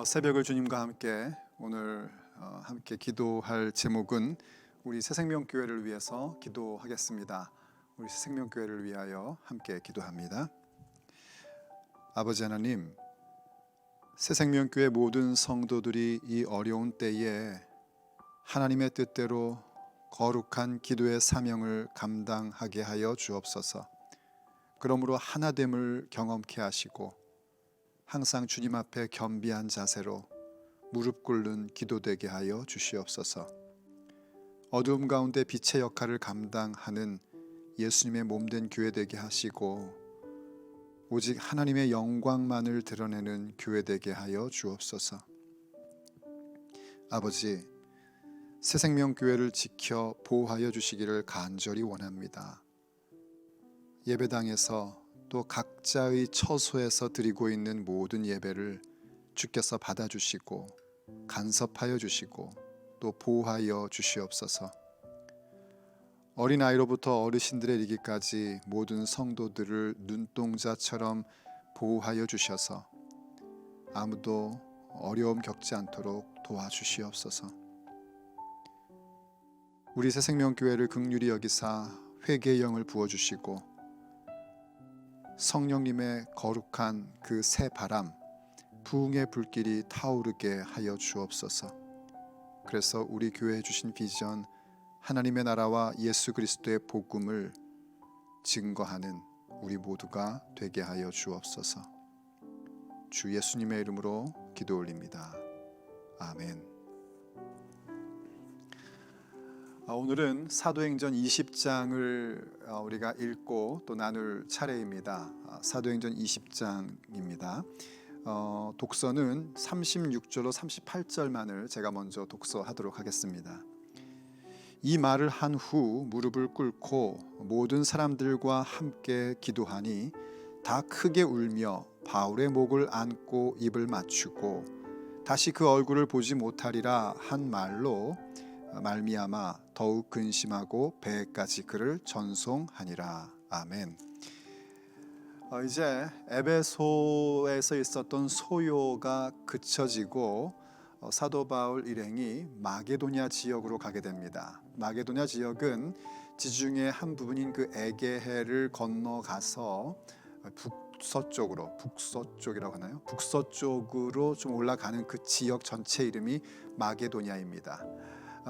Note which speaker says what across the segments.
Speaker 1: 새벽을 주님과 함께 오늘 함께 기도할 제목은 우리 새생명교회를 위해서 기도하겠습니다. 우리 새생명교회를 위하여 함께 기도합니다. 아버지 하나님, 새생명교회 모든 성도들이 이 어려운 때에 하나님의 뜻대로 거룩한 기도의 사명을 감당하게 하여 주옵소서. 그러므로 하나됨을 경험케 하시고 항상 주님 앞에 겸비한 자세로 무릎 꿇는 기도되게 하여 주시옵소서. 어두움 가운데 빛의 역할을 감당하는 예수님의 몸된 교회 되게 하시고 오직 하나님의 영광만을 드러내는 교회 되게 하여 주옵소서. 아버지, 새생명교회를 지켜 보호하여 주시기를 간절히 원합니다. 예배당에서 또 각자의 처소에서 드리고 있는 모든 예배를 주께서 받아주시고 간섭하여 주시고 또 보호하여 주시옵소서. 어린아이로부터 어르신들에 이르기까지 모든 성도들을 눈동자처럼 보호하여 주셔서 아무도 어려움 겪지 않도록 도와주시옵소서. 우리 새생명교회를 긍휼히 여기사 회개의 영을 부어주시고 성령님의 거룩한 그 새 바람, 부흥의 불길이 타오르게 하여 주옵소서. 그래서 우리 교회에 주신 비전, 하나님의 나라와 예수 그리스도의 복음을 증거하는 우리 모두가 되게 하여 주옵소서. 주 예수님의 이름으로 기도 올립니다. 아멘. 오늘은 사도행전 20장을 우리가 읽고 또 나눌 차례입니다. 사도행전 20장입니다. 독서는 36절로 38절만을 제가 먼저 독서하도록 하겠습니다. 이 말을 한 후 무릎을 꿇고 모든 사람들과 함께 기도하니 다 크게 울며 바울의 목을 안고 입을 맞추고 다시 그 얼굴을 보지 못하리라 한 말로 말미암아 더욱 근심하고 배에까지 그를 전송하니라. 아멘. 이제 에베소에서 있었던 소요가 그쳐지고 사도 바울 일행이 마게도냐 지역으로 가게 됩니다. 마게도냐 지역은 지중해 한 부분인 그 에게해를 건너가서 북서쪽이라고 하나요? 북서쪽으로 좀 올라가는 그 지역 전체 이름이 마게도냐입니다.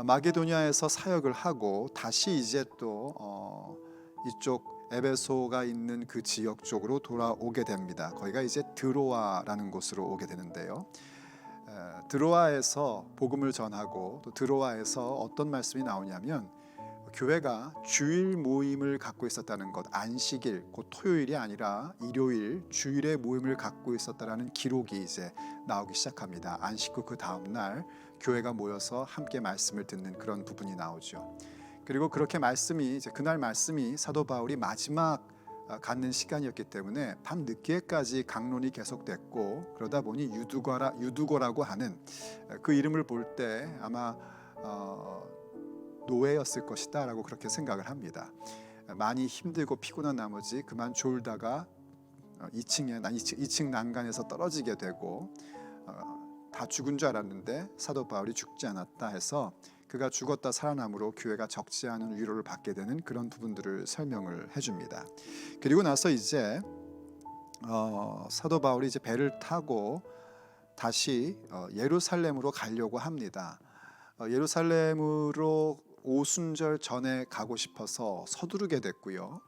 Speaker 1: 마게도냐에서 사역을 하고 다시 이제 또 이쪽 에베소가 있는 그 지역 쪽으로 돌아오게 됩니다. 거기가 이제 드로아라는 곳으로 오게 되는데요. 드로아에서 복음을 전하고 또 드로아에서 어떤 말씀이 나오냐면 교회가 주일 모임을 갖고 있었다는 것, 안식일, 곧 토요일이 아니라 일요일, 주일의 모임을 갖고 있었다라는 기록이 이제 나오기 시작합니다. 안식 후 그 다음 날 교회가 모여서 함께 말씀을 듣는 그런 부분이 나오죠. 그리고 그렇게 이제 그날 말씀이 사도 바울이 마지막 갖는 시간이었기 때문에 밤 늦게까지 강론이 계속됐고 그러다 보니 유두거라고 하는 그 이름을 볼 때 아마 노예였을 것이다 라고 그렇게 생각을 합니다. 많이 힘들고 피곤한 나머지 그만 졸다가 2층 난간에서 떨어지게 되고 다 죽은 줄 알았는데 사도 바울이 죽지 않았다 해서 그가 죽었다 살아남으로 교회가 적지 않은 위로를 받게 되는 그런 부분들을 설명을 해줍니다. 그리고 나서 이제 사도 바울이 이제 배를 타고 다시 예루살렘으로 가려고 합니다. 예루살렘으로 오순절 전에 가고 싶어서 서두르게 됐고요.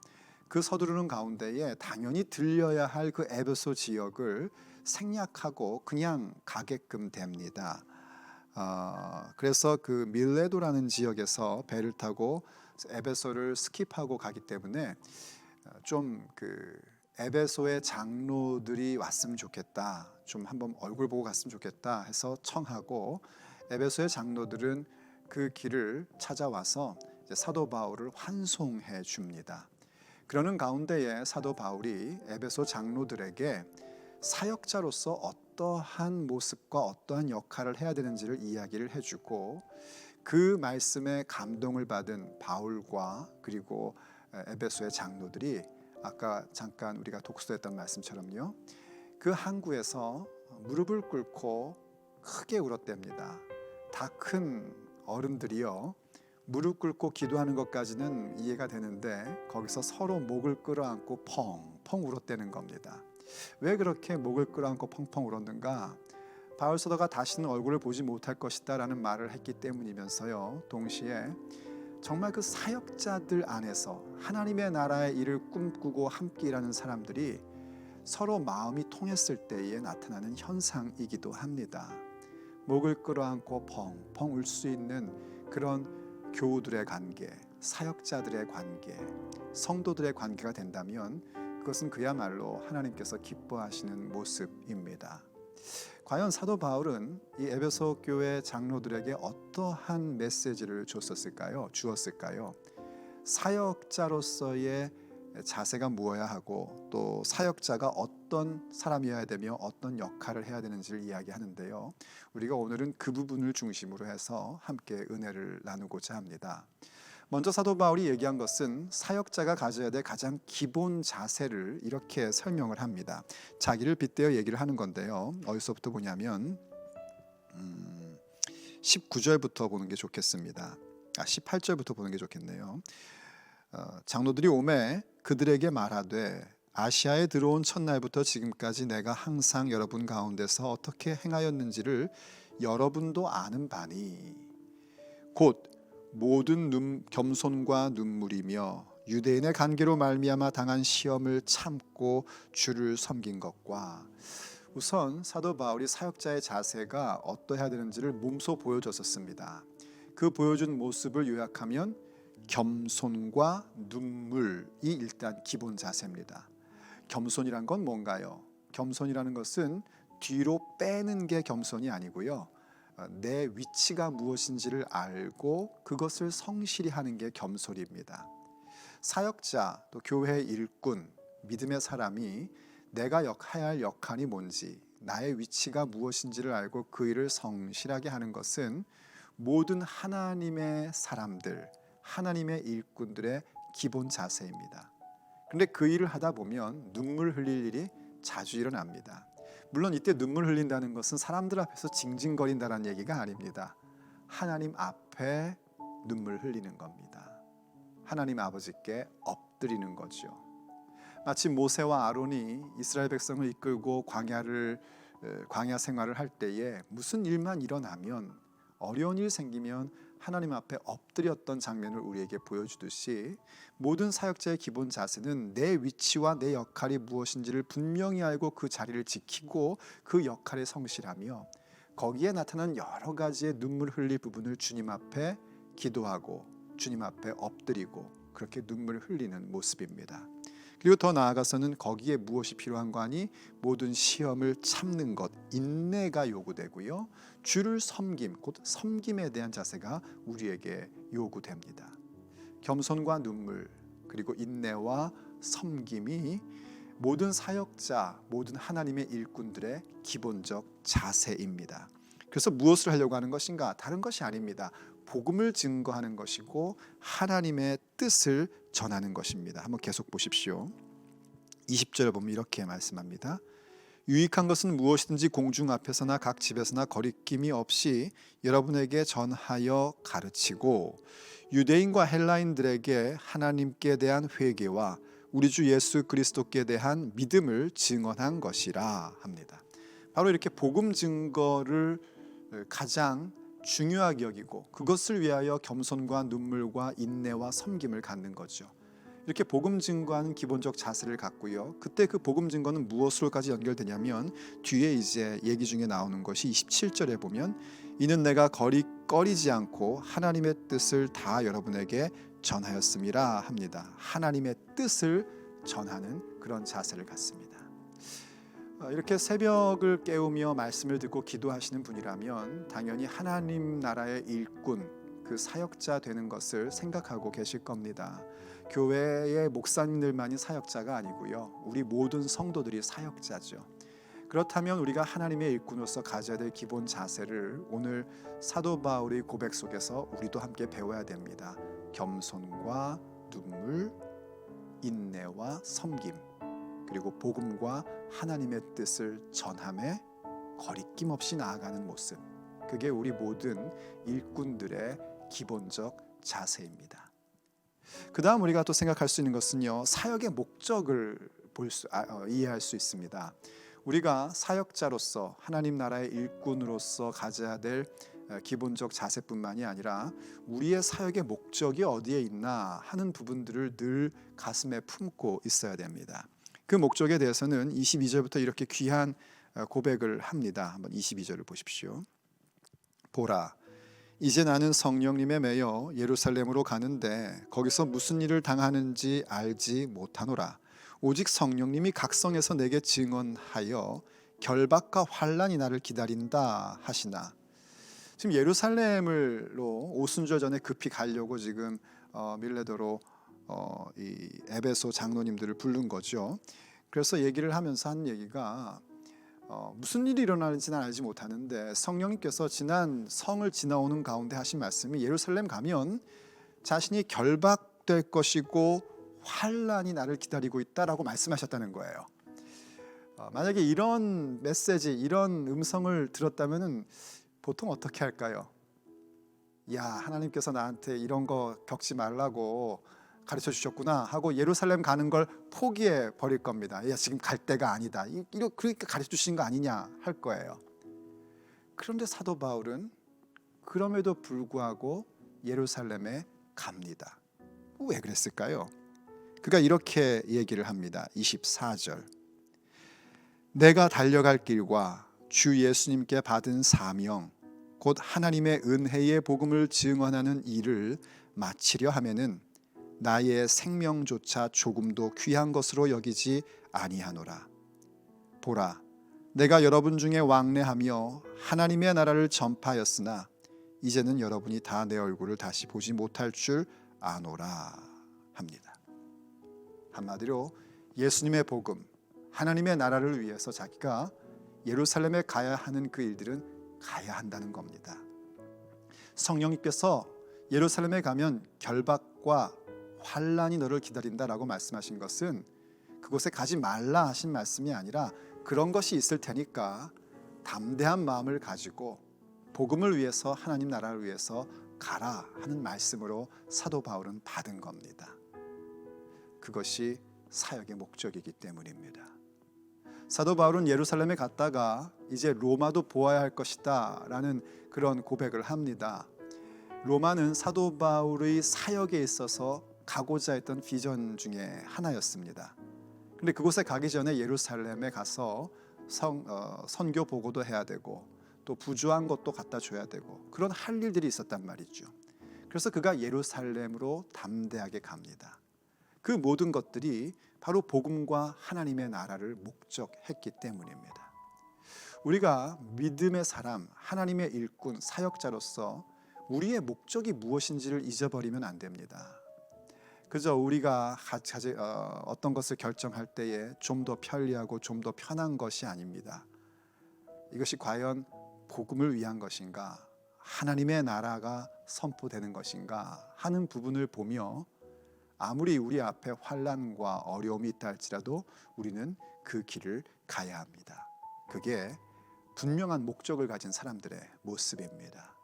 Speaker 1: 그 서두르는 가운데에 당연히 들려야 할 그 에베소 지역을 생략하고 그냥 가게끔 됩니다. 그래서 그 밀레도라는 지역에서 배를 타고 에베소를 스킵하고 가기 때문에 좀 그 에베소의 장로들이 왔으면 좋겠다, 좀 한번 얼굴 보고 갔으면 좋겠다 해서 청하고 에베소의 장로들은 그 길을 찾아와서 이제 사도 바울을 환송해 줍니다. 그러는 가운데에 사도 바울이 에베소 장로들에게 사역자로서 어떠한 모습과 어떠한 역할을 해야 되는지를 이야기를 해주고 그 말씀에 감동을 받은 바울과 그리고 에베소의 장로들이 아까 잠깐 우리가 독서했던 말씀처럼요, 그 항구에서 무릎을 꿇고 크게 울었답니다. 다 큰 어른들이요, 무릎 꿇고 기도하는 것까지는 이해가 되는데 거기서 서로 목을 끌어안고 펑펑 울었다는 겁니다. 왜 그렇게 목을 끌어안고 펑펑 울었는가? 바울 사도가 다시는 얼굴을 보지 못할 것이다 라는 말을 했기 때문이면서요, 동시에 정말 그 사역자들 안에서 하나님의 나라의 일을 꿈꾸고 함께 일하는 사람들이 서로 마음이 통했을 때에 나타나는 현상이기도 합니다. 목을 끌어안고 펑펑 울 수 있는 그런 교우들의 관계, 사역자들의 관계, 성도들의 관계가 된다면 그것은 그야말로 하나님께서 기뻐하시는 모습입니다. 과연 사도 바울은 이 에베소 교회 장로들에게 어떠한 메시지를 주었을까요? 사역자로서의 자세가 무엇이어야 하고 또 사역자가 어떤 사람이어야 되며 어떤 역할을 해야 되는지를 이야기하는데요. 우리가 오늘은 그 부분을 중심으로 해서 함께 은혜를 나누고자 합니다. 먼저 사도 바울이 얘기한 것은 사역자가 가져야 될 가장 기본 자세를 이렇게 설명을 합니다. 자기를 빗대어 얘기를 하는 건데요. 어디서부터 보냐면 19절부터 보는 게 좋겠습니다. 18절부터 보는 게 좋겠네요. 장로들이 오매 그들에게 말하되 아시아에 들어온 첫날부터 지금까지 내가 항상 여러분 가운데서 어떻게 행하였는지를 여러분도 아는 바니 곧 모든 겸손과 눈물이며 유대인의 관계로 말미암아 당한 시험을 참고 주를 섬긴 것과, 우선 사도 바울이 사역자의 자세가 어떠해야 되는지를 몸소 보여줬었습니다. 그 보여준 모습을 요약하면 겸손과 눈물이 일단 기본 자세입니다. 겸손이란 건 뭔가요? 겸손이라는 것은 뒤로 빼는 게 겸손이 아니고요, 내 위치가 무엇인지를 알고 그것을 성실히 하는 게 겸손입니다. 사역자, 또 교회의 일꾼, 믿음의 사람이 내가 해야 할 역할이 뭔지, 나의 위치가 무엇인지를 알고 그 일을 성실하게 하는 것은 모든 하나님의 사람들, 하나님의 일꾼들의 기본 자세입니다. 그런데 그 일을 하다 보면 눈물 흘릴 일이 자주 일어납니다. 물론 이때 눈물 흘린다는 것은 사람들 앞에서 징징거린다는 얘기가 아닙니다. 하나님 앞에 눈물 흘리는 겁니다. 하나님 아버지께 엎드리는 거죠. 마치 모세와 아론이 이스라엘 백성을 이끌고 광야 생활을 할 때에 무슨 일만 일어나면, 어려운 일 생기면 하나님 앞에 엎드렸던 장면을 우리에게 보여주듯이 모든 사역자의 기본 자세는 내 위치와 내 역할이 무엇인지를 분명히 알고 그 자리를 지키고 그 역할에 성실하며 거기에 나타난 여러 가지의 눈물 흘릴 부분을 주님 앞에 기도하고 주님 앞에 엎드리고 그렇게 눈물 흘리는 모습입니다. 그리고 더 나아가서는 거기에 무엇이 필요한 거 아니? 모든 시험을 참는 것, 인내가 요구되고요, 주를 섬김, 곧 섬김에 대한 자세가 우리에게 요구됩니다. 겸손과 눈물, 그리고 인내와 섬김이 모든 사역자, 모든 하나님의 일꾼들의 기본적 자세입니다. 그래서 무엇을 하려고 하는 것인가? 다른 것이 아닙니다. 복음을 증거하는 것이고 하나님의 뜻을 전하는 것입니다. 한번 계속 보십시오. 20절을 보면 이렇게 말씀합니다. 유익한 것은 무엇이든지 공중 앞에서나 각 집에서나 거리낌이 없이 여러분에게 전하여 가르치고 유대인과 헬라인들에게 하나님께 대한 회개와 우리 주 예수 그리스도께 대한 믿음을 증언한 것이라 합니다. 바로 이렇게 복음 증거를 가장 중요하게 여기고 그것을 위하여 겸손과 눈물과 인내와 섬김을 갖는 거죠. 이렇게 복음 증거하는 기본적 자세를 갖고요. 그때 그 복음 증거는 무엇으로까지 연결되냐면 뒤에 이제 얘기 중에 나오는 것이 27절에 보면 이는 내가 꺼리지 않고 하나님의 뜻을 다 여러분에게 전하였음이라 합니다. 하나님의 뜻을 전하는 그런 자세를 갖습니다. 이렇게 새벽을 깨우며 말씀을 듣고 기도하시는 분이라면 당연히 하나님 나라의 일꾼, 그 사역자 되는 것을 생각하고 계실 겁니다. 교회의 목사님들만이 사역자가 아니고요, 우리 모든 성도들이 사역자죠. 그렇다면 우리가 하나님의 일꾼으로서 가져야 될 기본 자세를 오늘 사도 바울의 고백 속에서 우리도 함께 배워야 됩니다. 겸손과 눈물, 인내와 섬김. 그리고 복음과 하나님의 뜻을 전함에 거리낌 없이 나아가는 모습, 그게 우리 모든 일꾼들의 기본적 자세입니다. 그 다음 우리가 또 생각할 수 있는 것은요, 사역의 목적을 이해할 수 있습니다. 우리가 사역자로서 하나님 나라의 일꾼으로서 가져야 될 기본적 자세뿐만이 아니라 우리의 사역의 목적이 어디에 있나 하는 부분들을 늘 가슴에 품고 있어야 됩니다. 그 목적에 대해서는 22절부터 이렇게 귀한 고백을 합니다. 한번 22절을 보십시오. 보라, 이제 나는 성령님에 매여 예루살렘으로 가는데 거기서 무슨 일을 당하는지 알지 못하노라. 오직 성령님이 각성에서 내게 증언하여 결박과 환난이 나를 기다린다 하시나. 지금 예루살렘으로 오순절 전에 급히 가려고 지금 밀레도로 이 에베소 장로님들을 부른 거죠. 그래서 얘기를 하면서 한 얘기가 무슨 일이 일어나는지는 알지 못하는데 성령님께서 지난 성을 지나오는 가운데 하신 말씀이 예루살렘 가면 자신이 결박될 것이고 환난이 나를 기다리고 있다라고 말씀하셨다는 거예요. 만약에 이런 메시지, 이런 음성을 들었다면은 보통 어떻게 할까요? 야, 하나님께서 나한테 이런 거 겪지 말라고 가르쳐 주셨구나 하고 예루살렘 가는 걸 포기해 버릴 겁니다. 야, 지금 갈 때가 아니다. 그러니까 가르쳐 주신 거 아니냐 할 거예요. 그런데 사도 바울은 그럼에도 불구하고 예루살렘에 갑니다. 왜 그랬을까요? 그가 이렇게 얘기를 합니다. 24절. 내가 달려갈 길과 주 예수님께 받은 사명, 곧 하나님의 은혜의 복음을 증언하는 일을 마치려 하면은 나의 생명조차 조금도 귀한 것으로 여기지 아니하노라. 보라, 내가 여러분 중에 왕래하며 하나님의 나라를 전파하였으나 이제는 여러분이 다 내 얼굴을 다시 보지 못할 줄 아노라 합니다. 한마디로 예수님의 복음, 하나님의 나라를 위해서 자기가 예루살렘에 가야 하는 그 일들은 가야 한다는 겁니다. 성령님께서 예루살렘에 가면 결박과 환난이 너를 기다린다라고 말씀하신 것은 그곳에 가지 말라 하신 말씀이 아니라 그런 것이 있을 테니까 담대한 마음을 가지고 복음을 위해서, 하나님 나라를 위해서 가라 하는 말씀으로 사도 바울은 받은 겁니다. 그것이 사역의 목적이기 때문입니다. 사도 바울은 예루살렘에 갔다가 이제 로마도 보아야 할 것이다 라는 그런 고백을 합니다. 로마는 사도 바울의 사역에 있어서 가고자 했던 비전 중에 하나였습니다. 그런데 그곳에 가기 전에 예루살렘에 가서 선교 보고도 해야 되고 또 부조한 것도 갖다 줘야 되고 그런 할 일들이 있었단 말이죠. 그래서 그가 예루살렘으로 담대하게 갑니다. 그 모든 것들이 바로 복음과 하나님의 나라를 목적했기 때문입니다. 우리가 믿음의 사람, 하나님의 일꾼, 사역자로서 우리의 목적이 무엇인지를 잊어버리면 안 됩니다. 그저 우리가 어떤 것을 결정할 때에 좀 더 편리하고 좀 더 편한 것이 아닙니다. 이것이 과연 복음을 위한 것인가, 하나님의 나라가 선포되는 것인가 하는 부분을 보며 아무리 우리 앞에 환난과 어려움이 있다 할지라도 우리는 그 길을 가야 합니다. 그게 분명한 목적을 가진 사람들의 모습입니다.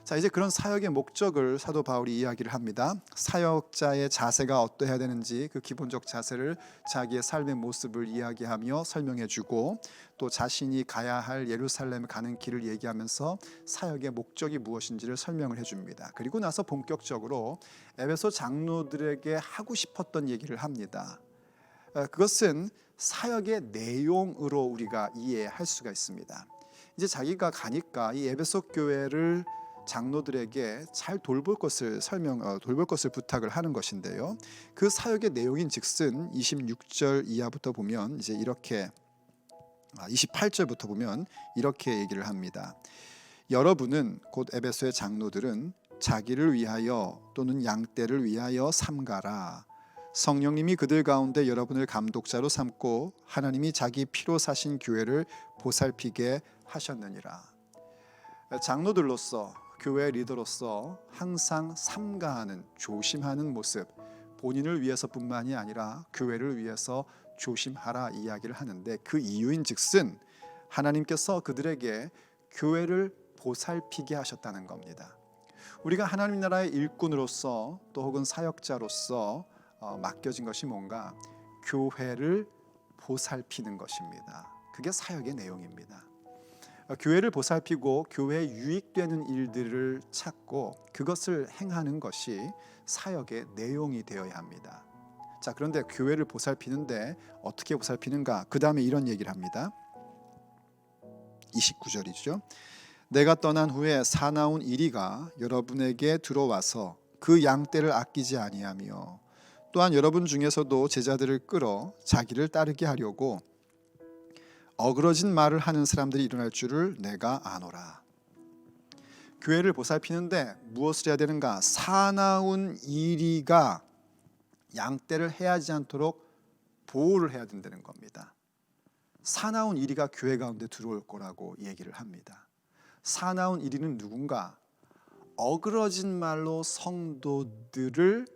Speaker 1: 자, 이제 그런 사역의 목적을 사도 바울이 이야기를 합니다. 사역자의 자세가 어떠해야 되는지 그 기본적 자세를 자기의 삶의 모습을 이야기하며 설명해주고 또 자신이 가야 할 예루살렘 가는 길을 얘기하면서 사역의 목적이 무엇인지를 설명을 해줍니다. 그리고 나서 본격적으로 에베소 장로들에게 하고 싶었던 얘기를 합니다. 그것은 사역의 내용으로 우리가 이해할 수가 있습니다. 이제 자기가 가니까 이 에베소 교회를 장로들에게 잘 돌볼 것을 부탁을 하는 것인데요. 그 사역의 내용인즉슨 26절 이하부터 보면 이제 이렇게 28절부터 보면 이렇게 얘기를 합니다. 여러분은 곧 에베소의 장로들은 자기를 위하여 또는 양떼를 위하여 삼가라. 성령님이 그들 가운데 여러분을 감독자로 삼고 하나님이 자기 피로 사신 교회를 보살피게 하셨느니라. 장로들로서 교회 리더로서 항상 삼가하는, 조심하는 모습, 본인을 위해서뿐만이 아니라 교회를 위해서 조심하라 이야기를 하는데, 그 이유인즉슨 하나님께서 그들에게 교회를 보살피게 하셨다는 겁니다. 우리가 하나님 나라의 일꾼으로서 또 혹은 사역자로서 맡겨진 것이 뭔가 교회를 보살피는 것입니다. 그게 사역의 내용입니다. 교회를 보살피고 교회에 유익되는 일들을 찾고 그것을 행하는 것이 사역의 내용이 되어야 합니다. 자, 그런데 교회를 보살피는데 어떻게 보살피는가? 그 다음에 이런 얘기를 합니다. 29절이죠. 내가 떠난 후에 사나운 이리가 여러분에게 들어와서 그 양떼를 아끼지 아니하며 또한 여러분 중에서도 제자들을 끌어 자기를 따르게 하려고 어그러진 말을 하는 사람들이 일어날 줄을 내가 아노라. 교회를 보살피는데 무엇을 해야 되는가? 사나운 이리가 양떼를 해하지 않도록 보호를 해야 된다는 겁니다. 사나운 이리가 교회 가운데 들어올 거라고 얘기를 합니다. 사나운 이리는 누군가? 어그러진 말로 성도들을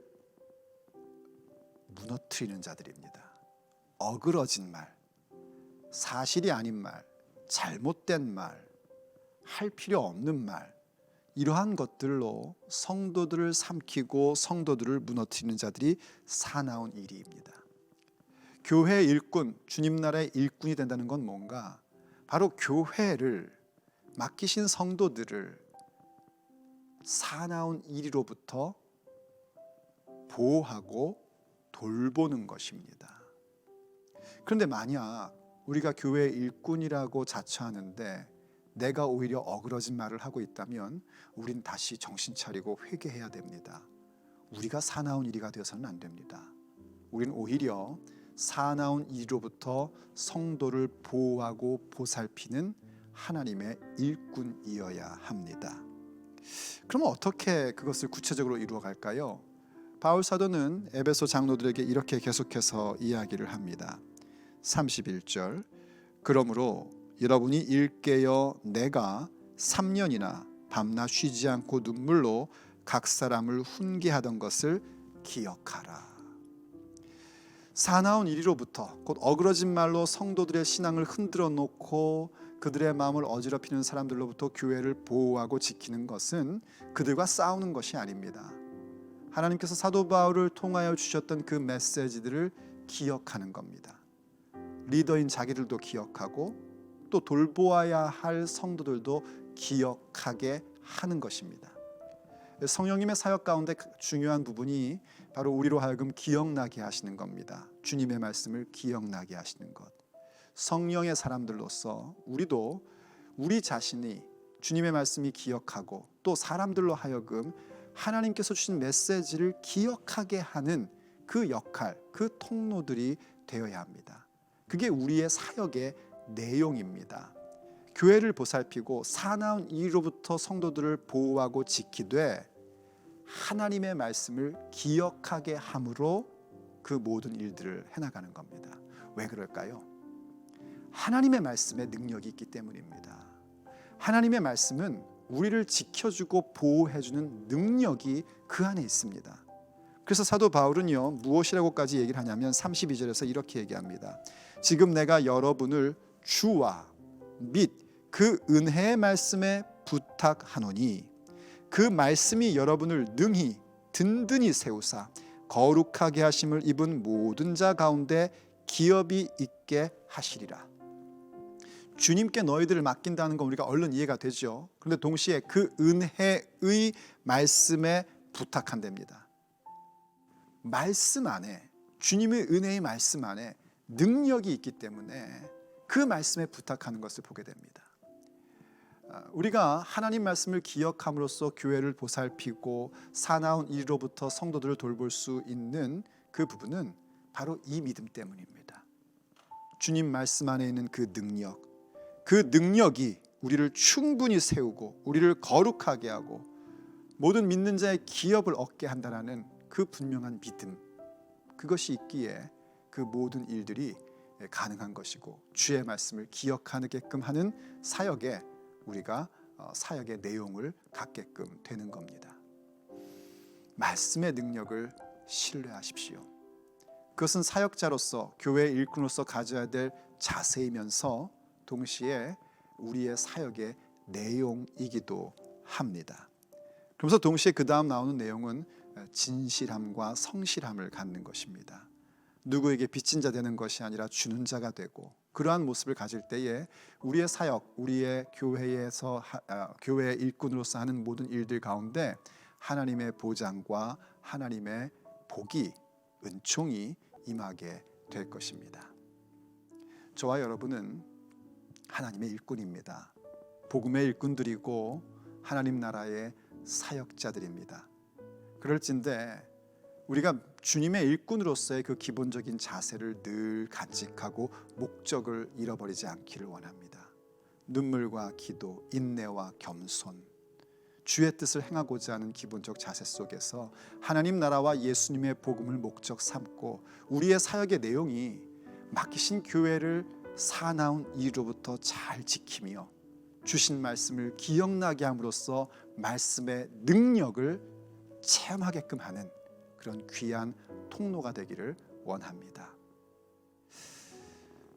Speaker 1: 무너뜨리는 자들입니다. 어그러진 말, 사실이 아닌 말, 잘못된 말, 할 필요 없는 말, 이러한 것들로 성도들을 삼키고 성도들을 무너뜨리는 자들이 사나운 이리입니다. 교회의 일꾼, 주님 나라의 일꾼이 된다는 건 뭔가? 바로 교회를 맡기신 성도들을 사나운 이리로부터 보호하고 돌보는 것입니다. 그런데 만약 우리가 교회의 일꾼이라고 자처하는데 내가 오히려 어그러진 말을 하고 있다면 우린 다시 정신 차리고 회개해야 됩니다. 우리가 사나운 이리가 되어서는 안 됩니다. 우린 오히려 사나운 이리로부터 성도를 보호하고 보살피는 하나님의 일꾼이어야 합니다. 그럼 어떻게 그것을 구체적으로 이루어갈까요? 바울 사도는 에베소 장로들에게 이렇게 계속해서 이야기를 합니다. 31절, 그러므로 여러분이 일깨어 내가 3년이나 밤낮 쉬지 않고 눈물로 각 사람을 훈계하던 것을 기억하라. 사나운 이리로부터, 곧 어그러진 말로 성도들의 신앙을 흔들어 놓고 그들의 마음을 어지럽히는 사람들로부터 교회를 보호하고 지키는 것은 그들과 싸우는 것이 아닙니다. 하나님께서 사도 바울을 통하여 주셨던 그 메시지들을 기억하는 겁니다. 리더인 자기들도 기억하고 또 돌보아야 할 성도들도 기억하게 하는 것입니다. 성령님의 사역 가운데 중요한 부분이 바로 우리로 하여금 기억나게 하시는 겁니다. 주님의 말씀을 기억나게 하시는 것. 성령의 사람들로서 우리도 우리 자신이 주님의 말씀이 기억하고 또 사람들로 하여금 하나님께서 주신 메시지를 기억하게 하는 그 역할, 그 통로들이 되어야 합니다. 그게 우리의 사역의 내용입니다. 교회를 보살피고 사나운 이로부터 성도들을 보호하고 지키되 하나님의 말씀을 기억하게 함으로 그 모든 일들을 해나가는 겁니다. 왜 그럴까요? 하나님의 말씀에 능력이 있기 때문입니다. 하나님의 말씀은 우리를 지켜주고 보호해주는 능력이 그 안에 있습니다. 그래서 사도 바울은요, 무엇이라고까지 얘기를 하냐면 32절에서 이렇게 얘기합니다. 지금 내가 여러분을 주와 및 그 은혜의 말씀에 부탁하노니 그 말씀이 여러분을 능히 든든히 세우사 거룩하게 하심을 입은 모든 자 가운데 기업이 있게 하시리라. 주님께 너희들을 맡긴다는 건 우리가 얼른 이해가 되죠. 그런데 동시에 그 은혜의 말씀에 부탁한답니다. 말씀 안에, 주님의 은혜의 말씀 안에 능력이 있기 때문에 그 말씀에 부탁하는 것을 보게 됩니다. 우리가 하나님 말씀을 기억함으로써 교회를 보살피고 사나운 일로부터 성도들을 돌볼 수 있는 그 부분은 바로 이 믿음 때문입니다. 주님 말씀 안에 있는 그 능력, 그 능력이 우리를 충분히 세우고 우리를 거룩하게 하고 모든 믿는 자의 기업을 얻게 한다는 그 분명한 믿음, 그것이 있기에 그 모든 일들이 가능한 것이고 주의 말씀을 기억하게끔 하는 사역에 우리가 사역의 내용을 갖게끔 되는 겁니다. 말씀의 능력을 신뢰하십시오. 그것은 사역자로서 교회의 일꾼으로서 가져야 될 자세이면서 동시에 우리의 사역의 내용이기도 합니다. 그러면서 동시에 그 다음 나오는 내용은 진실함과 성실함을 갖는 것입니다. 누구에게 빚진 자 되는 것이 아니라 주는 자가 되고, 그러한 모습을 가질 때에 우리의 사역, 우리의 교회에서 교회의 일꾼으로서 하는 모든 일들 가운데 하나님의 보장과 하나님의 복이, 은총이 임하게 될 것입니다. 저와 여러분은 하나님의 일꾼입니다. 복음의 일꾼들이고 하나님 나라의 사역자들입니다. 그럴진데 우리가 주님의 일꾼으로서의 그 기본적인 자세를 늘 간직하고 목적을 잃어버리지 않기를 원합니다. 눈물과 기도, 인내와 겸손, 주의 뜻을 행하고자 하는 기본적 자세 속에서 하나님 나라와 예수님의 복음을 목적 삼고 우리의 사역의 내용이 맡기신 교회를 사나운 이로부터 잘 지키며 주신 말씀을 기억나게 함으로써 말씀의 능력을 체험하게끔 하는 그런 귀한 통로가 되기를 원합니다.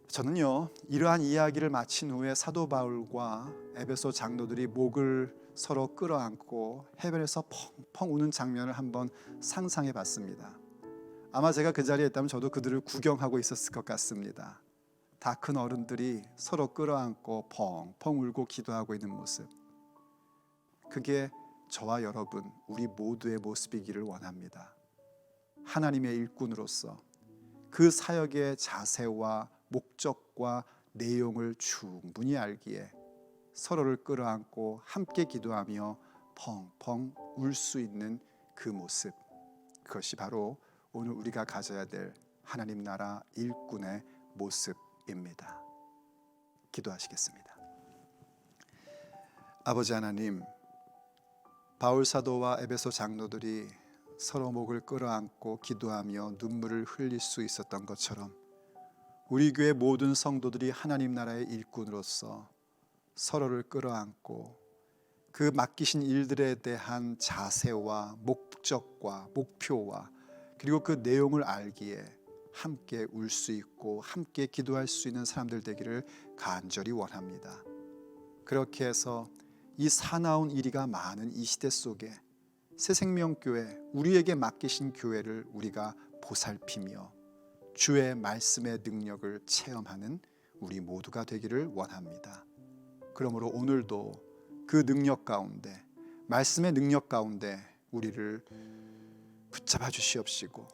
Speaker 1: 저는요, 이러한 이야기를 마친 후에 사도 바울과 에베소 장로들이 목을 서로 끌어안고 해변에서 펑펑 우는 장면을 한번 상상해 봤습니다. 아마 제가 그 자리에 있다면 저도 그들을 구경하고 있었을 것 같습니다. 다 큰 어른들이 서로 끌어안고 펑펑 울고 기도하고 있는 모습, 그게 저와 여러분, 우리 모두의 모습이기를 원합니다. 하나님의 일꾼으로서 그 사역의 자세와 목적과 내용을 충분히 알기에 서로를 끌어안고 함께 기도하며 펑펑 울 수 있는 그 모습, 그것이 바로 오늘 우리가 가져야 될 하나님 나라 일꾼의 모습입니다. 기도하시겠습니다. 아버지 하나님, 바울 사도와 에베소 장로들이 서로 목을 끌어안고 기도하며 눈물을 흘릴 수 있었던 것처럼 우리 교회 모든 성도들이 하나님 나라의 일꾼으로서 서로를 끌어안고 그 맡기신 일들에 대한 자세와 목적과 목표와 그리고 그 내용을 알기에 함께 울 수 있고 함께 기도할 수 있는 사람들 되기를 간절히 원합니다. 그렇게 해서 이 사나운 일이가 많은 이 시대 속에 새생명교회, 우리에게 맡기신 교회를 우리가 보살피며 주의 말씀의 능력을 체험하는 우리 모두가 되기를 원합니다. 그러므로 오늘도 그 능력 가운데, 말씀의 능력 가운데 우리를 붙잡아 주시옵시고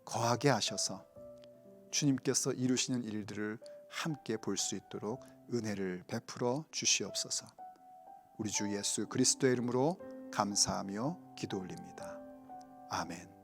Speaker 1: 거하게 하셔서 주님께서 이루시는 일들을 함께 볼 수 있도록 은혜를 베풀어 주시옵소서. 우리 주 예수 그리스도의 이름으로 감사하며 기도 올립니다. 아멘.